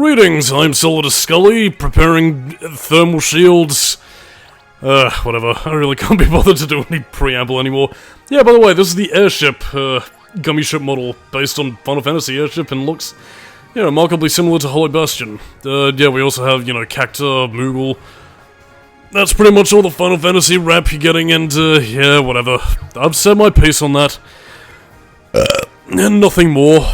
Greetings, I'm Solidus-Skully, preparing thermal shields. Whatever, I really can't be bothered to do any preamble anymore. Yeah, by the way, this is the airship, gummy ship model, based on Final Fantasy airship, and looks, you know, remarkably similar to Holy Bastion. Yeah, we also have, you know, Cacta, Moogle. That's pretty much all the Final Fantasy rap you're getting, and, yeah, whatever. I've said my piece on that. And nothing more.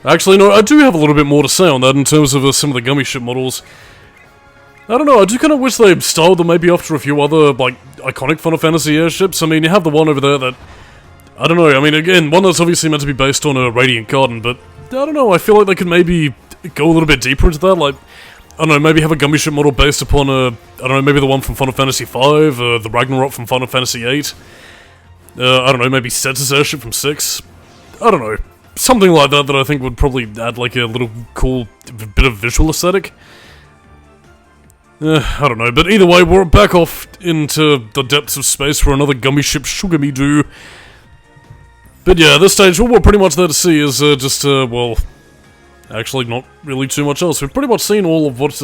Actually, no, I do have a little bit more to say on that in terms of some of the gummy ship models. I don't know, I do kind of wish they styled them maybe after a few other, like, iconic Final Fantasy airships. I mean, you have the one over there that... I don't know, I mean, again, one that's obviously meant to be based on a Radiant Garden, but... I don't know, I feel like they could maybe go a little bit deeper into that, like... I don't know, maybe have a gummy ship model based upon I don't know, maybe the one from Final Fantasy V, the Ragnarok from Final Fantasy VIII. I don't know, maybe Set's airship from 6. I don't know. Something like that I think would probably add like a little cool bit of visual aesthetic. I don't know, but either way, we're back off into the depths of space for another gummy ship Sugar-Me-Doo. But yeah, at this stage, what we're pretty much there to see is well... Actually, not really too much else. We've pretty much seen all of what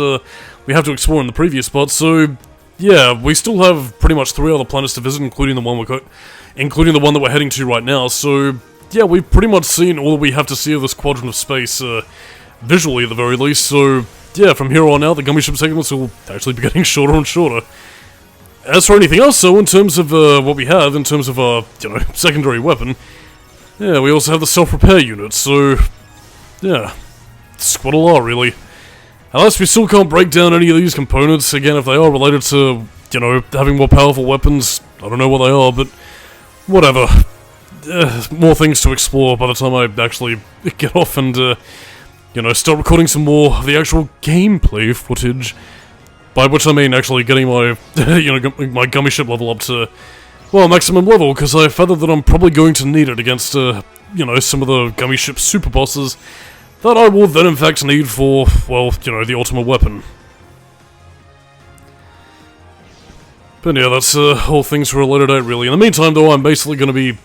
we have to explore in the previous spot, so... Yeah, we still have pretty much 3 other planets to visit, including the one that we're heading to right now, so... Yeah, we've pretty much seen all we have to see of this quadrant of space, visually at the very least, so... Yeah, from here on out, the gummy ship segments will actually be getting shorter and shorter. As for anything else, though, in terms of what we have, in terms of our, you know, secondary weapon... Yeah, we also have the self-repair unit, so... Yeah... Squad a lot, really. Unless we still can't break down any of these components, again, if they are related to, you know, having more powerful weapons, I don't know what they are, but whatever. More things to explore by the time I actually get off and, you know, start recording some more of the actual gameplay footage. By which I mean actually getting my, you know, my gummy ship level up to, well, maximum level, because I feathered that I'm probably going to need it against, you know, some of the gummy ship super bosses that I will then in fact need for, well, you know, the ultimate weapon. But yeah, that's all things for a later date, really. In the meantime, though, I'm basically going to be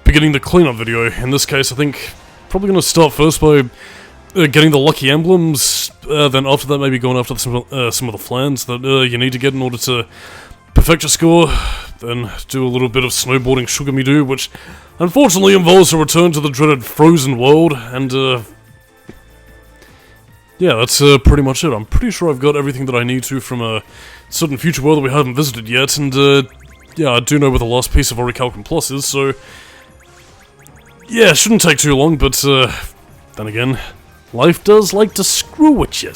beginning the cleanup video. In this case, I think probably going to start first by getting the lucky emblems, then after that maybe going after some of the flans that you need to get in order to perfect your score, then do a little bit of snowboarding Sugar-Me-Doo, which unfortunately involves a return to the dreaded frozen world, and yeah, that's pretty much it. I'm pretty sure I've got everything that I need to from a certain future world that we haven't visited yet, and yeah, I do know where the last piece of Orichalcum Plus is, so yeah, it shouldn't take too long, but then again, life does like to screw with you.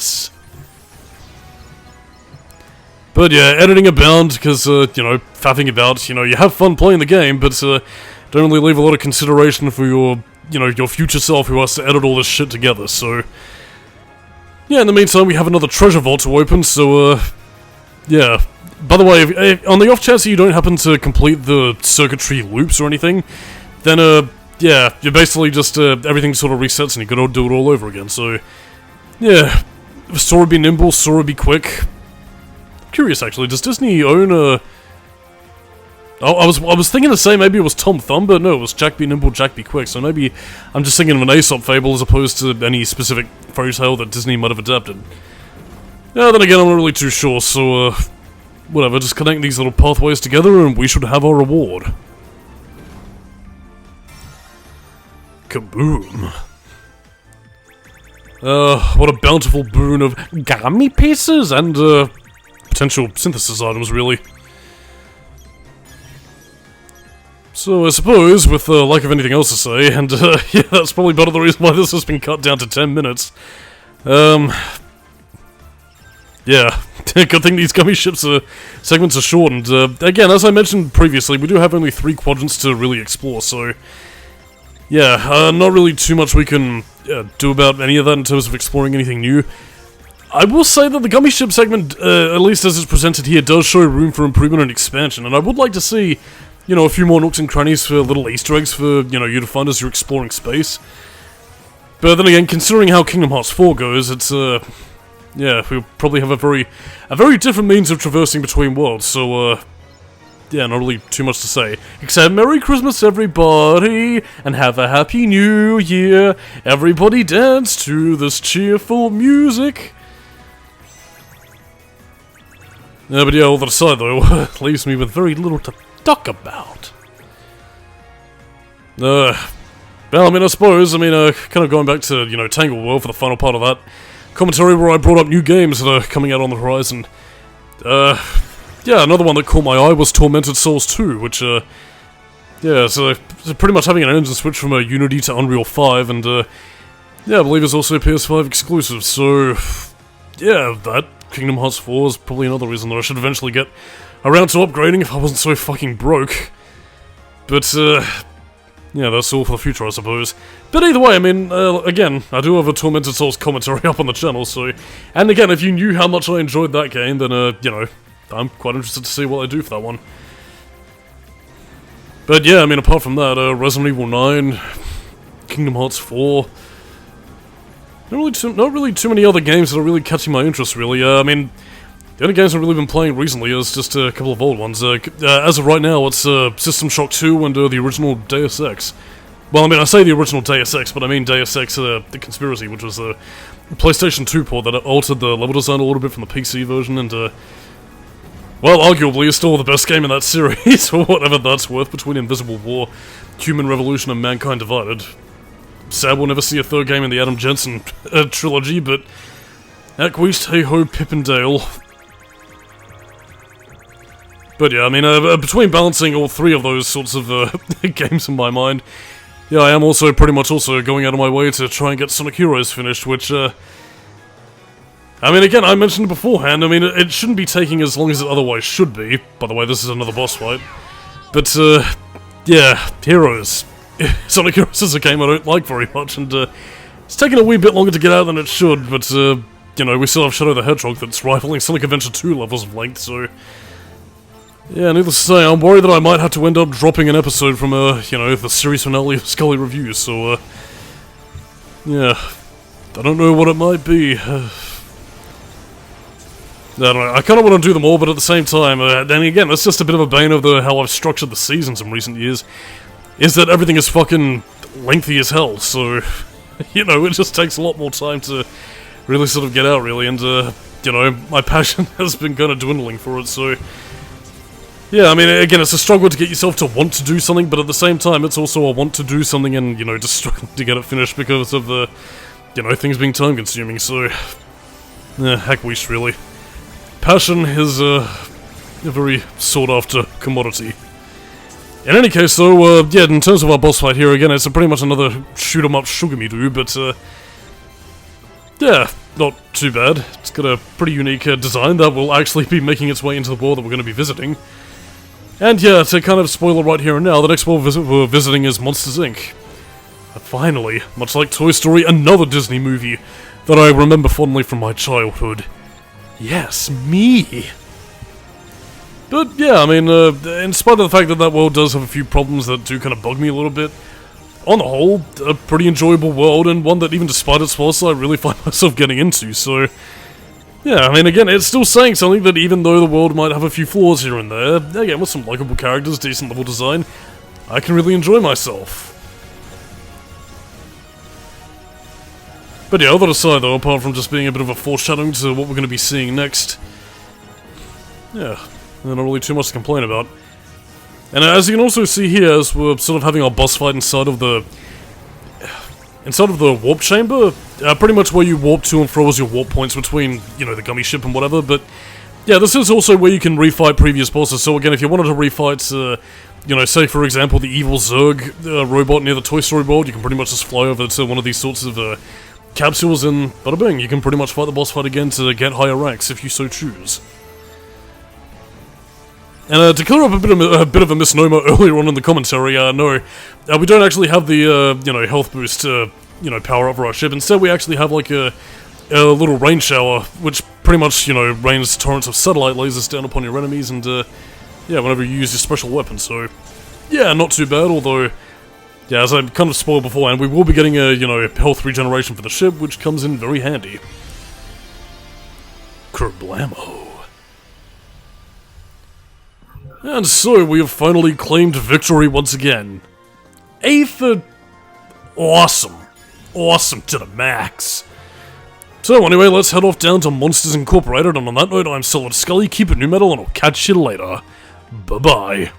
But yeah, editing abound, because, you know, faffing about, you know, you have fun playing the game, but don't really leave a lot of consideration for your, you know, your future self who has to edit all this shit together, so... Yeah, in the meantime, we have another treasure vault to open, so, yeah. By the way, if, on the off chance that you don't happen to complete the circuitry loops or anything, then, yeah, you're basically just, everything sort of resets and you gotta do it all over again, so... Yeah, Sora be nimble, Sora be quick. Curious, actually, does Disney own a... Oh, I was thinking to say maybe it was Tom Thumb, but no, it was Jack be nimble, Jack be quick, so maybe I'm just thinking of an Aesop fable as opposed to any specific fairy tale that Disney might have adapted. Yeah, then again, I'm not really too sure, so, whatever, just connect these little pathways together and we should have our reward. Kaboom. What a bountiful boon of gummy pieces and, potential synthesis items, really. So I suppose, with the lack of anything else to say, and yeah, that's probably part of the reason why this has been cut down to 10 minutes. Yeah, good thing these gummy ships segments are shortened. Again, as I mentioned previously, we do have only 3 quadrants to really explore, so... Yeah, not really too much we can do about any of that in terms of exploring anything new. I will say that the gummy ship segment, at least as it's presented here, does show room for improvement and expansion, and I would like to see, you know, a few more nooks and crannies for little Easter eggs for, you know, you to find as you're exploring space. But then again, considering how Kingdom Hearts 4 goes, it's, yeah, we'll probably have a very different means of traversing between worlds, so, yeah, not really too much to say. Except Merry Christmas, everybody, and have a Happy New Year. Everybody dance to this cheerful music. Yeah, but yeah, all that aside though, leaves me with very little to talk about. Well, I mean, I suppose, kind of going back to, Tangle World for the final part of that commentary where I brought up new games that are coming out on the horizon. Yeah, another one that caught my eye was Tormented Souls 2, which, yeah, so pretty much having an engine switch from Unity to Unreal 5, and, yeah, I believe it's also a PS5 exclusive, so, yeah, that Kingdom Hearts 4 is probably another reason that I should eventually get around to upgrading if I wasn't so fucking broke. But, yeah, that's all for the future, I suppose. But either way, again, I do have a Tormented Souls commentary up on the channel, so... And again, if you knew how much I enjoyed that game, then, I'm quite interested to see what they do for that one. But yeah, apart from that, Resident Evil 9, Kingdom Hearts 4... Not really too many other games that are really catching my interest, really. The only games I've really been playing recently is just a couple of old ones. As of right now, it's System Shock 2 and the original Deus Ex. Well, I say the original Deus Ex, but I mean Deus Ex The Conspiracy, which was a PlayStation 2 port that altered the level design a little bit from the PC version, and, well, arguably is still the best game in that series, or whatever that's worth, between Invisible War, Human Revolution, and Mankind Divided. Sad we'll never see a third game in the Adam Jensen trilogy, but... Acquiesced, hey-ho, Pippendale. But yeah, between balancing all three of those sorts of games in my mind, yeah, I am also pretty much also going out of my way to try and get Sonic Heroes finished, which, again, I mentioned beforehand, it shouldn't be taking as long as it otherwise should be. By the way, this is another boss fight. But, yeah, Heroes. Sonic Heroes is a game I don't like very much, and, it's taking a wee bit longer to get out than it should, but, we still have Shadow the Hedgehog that's rivaling Sonic Adventure 2 levels of length, so... Yeah, needless to say, I'm worried that I might have to end up dropping an episode from, the series finale of Skully Reviews, so, yeah. I don't know what it might be. I don't know, I kind of want to do them all, but at the same time, then again, that's just a bit of a bane of how I've structured the seasons in recent years, is that everything is fucking lengthy as hell, so, it just takes a lot more time to really sort of get out, really, and, my passion has been kind of dwindling for it, so... Yeah, again, it's a struggle to get yourself to want to do something, but at the same time, it's also a want to do something and, just struggling to get it finished because of the, things being time-consuming, so... heck wish, really. Passion is, a very sought-after commodity. In any case, though, yeah, in terms of our boss fight here, again, it's pretty much another shoot-em-up sugar-me-doo, but, yeah, not too bad. It's got a pretty unique design that will actually be making its way into the world that we're going to be visiting. And yeah, to kind of spoil it right here and now, the next world we're visiting is Monsters, Inc. Finally, much like Toy Story, another Disney movie that I remember fondly from my childhood. Yes, me! But yeah, in spite of the fact that that world does have a few problems that do kind of bug me a little bit, on the whole, a pretty enjoyable world, and one that even despite its flaws, I really find myself getting into, so... Yeah, again, it's still saying something that even though the world might have a few flaws here and there, again, with some likeable characters, decent level design, I can really enjoy myself. But yeah, all that aside though, apart from just being a bit of a foreshadowing to what we're going to be seeing next, yeah, not really too much to complain about. And as you can also see here, as we're sort of having our boss fight inside of the warp chamber, pretty much where you warp to and fro as your warp points between, the gummy ship and whatever, but yeah, this is also where you can refight previous bosses, so again, if you wanted to refight, say for example the evil Zurg robot near the Toy Story world, you can pretty much just fly over to one of these sorts of capsules and bada bing, you can pretty much fight the boss fight again to get higher ranks if you so choose. And to clear up a bit of a misnomer earlier on in the commentary, no, we don't actually have the, health boost, power up for our ship. Instead, we actually have, like, a little rain shower, which pretty much, rains torrents of satellite lasers down upon your enemies, and, yeah, whenever you use your special weapon, so, yeah, not too bad, although, yeah, as I kind of spoiled beforehand, we will be getting a, health regeneration for the ship, which comes in very handy. Kerblamo. And so, we have finally claimed victory once again. 8th, awesome. Awesome to the max. So anyway, let's head off down to Monsters Incorporated, and on that note, I'm Solidus-Skully, keep it new metal, and I'll catch you later. Bye-bye.